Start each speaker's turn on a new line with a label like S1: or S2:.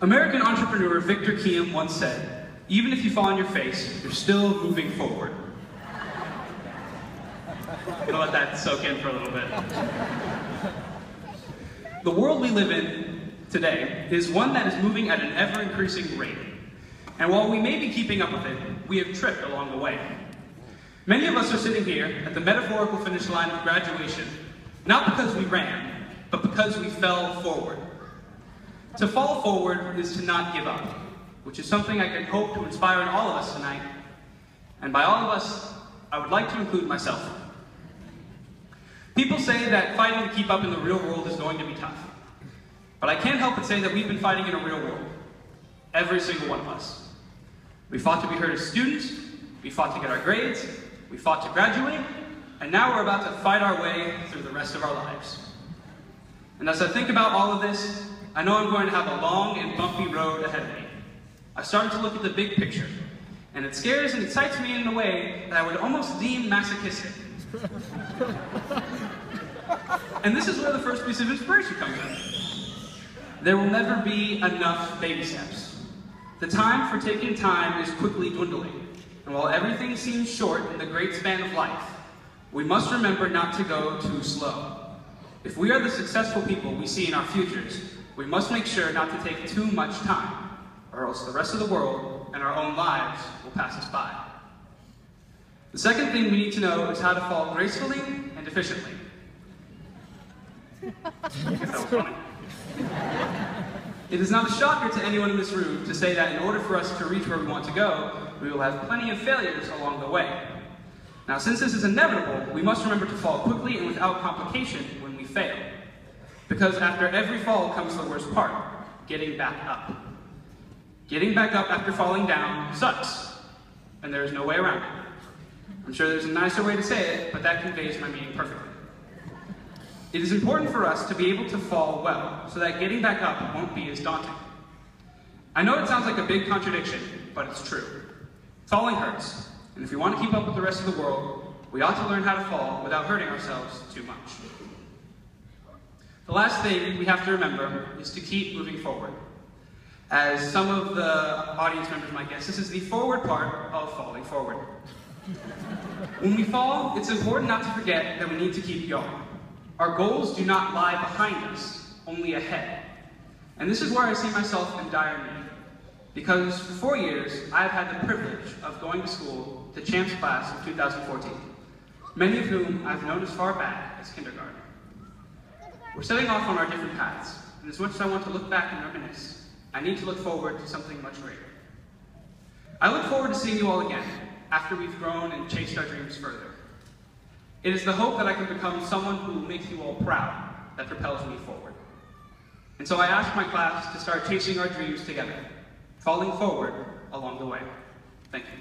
S1: American entrepreneur Victor Kiam once said, "Even if you fall on your face, you're still moving forward." I'm gonna let that soak in for a little bit. The world we live in today is one that is moving at an ever-increasing rate. And while we may be keeping up with it, we have tripped along the way. Many of us are sitting here at the metaphorical finish line of graduation, not because we ran, but because we fell forward. To fall forward is to not give up, which is something I can hope to inspire in all of us tonight. And by all of us, I would like to include myself. People say that fighting to keep up in the real world is going to be tough. But I can't help but say that we've been fighting in a real world. Every single one of us. We fought to be heard as students, we fought to get our grades, we fought to graduate, and now we're about to fight our way through the rest of our lives. And as I think about all of this, I know I'm going to have a long and bumpy road ahead of me. I started to look at the big picture, and it scares and excites me in a way that I would almost deem masochistic. And this is where the first piece of inspiration comes in. There will never be enough baby steps. The time for taking time is quickly dwindling, and while everything seems short in the great span of life, we must remember not to go too slow. If we are the successful people we see in our futures, we must make sure not to take too much time, or else the rest of the world and our own lives will pass us by. The second thing we need to know is how to fall gracefully and efficiently. That was funny. It is not a shocker to anyone in this room to say that in order for us to reach where we want to go, we will have plenty of failures along the way. Now, since this is inevitable, we must remember to fall quickly and without complication when we fail. Because after every fall comes the worst part, getting back up. Getting back up after falling down sucks, and there is no way around it. I'm sure there's a nicer way to say it, but that conveys my meaning perfectly. It is important for us to be able to fall well, so that getting back up won't be as daunting. I know it sounds like a big contradiction, but it's true. Falling hurts, and if we want to keep up with the rest of the world, we ought to learn how to fall without hurting ourselves too much. The last thing we have to remember is to keep moving forward. As some of the audience members might guess, this is the forward part of falling forward. When we fall, it's important not to forget that we need to keep going. Our goals do not lie behind us, only ahead. And this is where I see myself in dire need. Because for 4 years, I've had the privilege of going to school, the CHAMPS class of 2014, many of whom I've known as far back as kindergarten. We're setting off on our different paths, and as much as I want to look back and reminisce, I need to look forward to something much greater. I look forward to seeing you all again, after we've grown and chased our dreams further. It is the hope that I can become someone who will make you all proud that propels me forward. And so I ask my class to start chasing our dreams together, falling forward along the way. Thank you.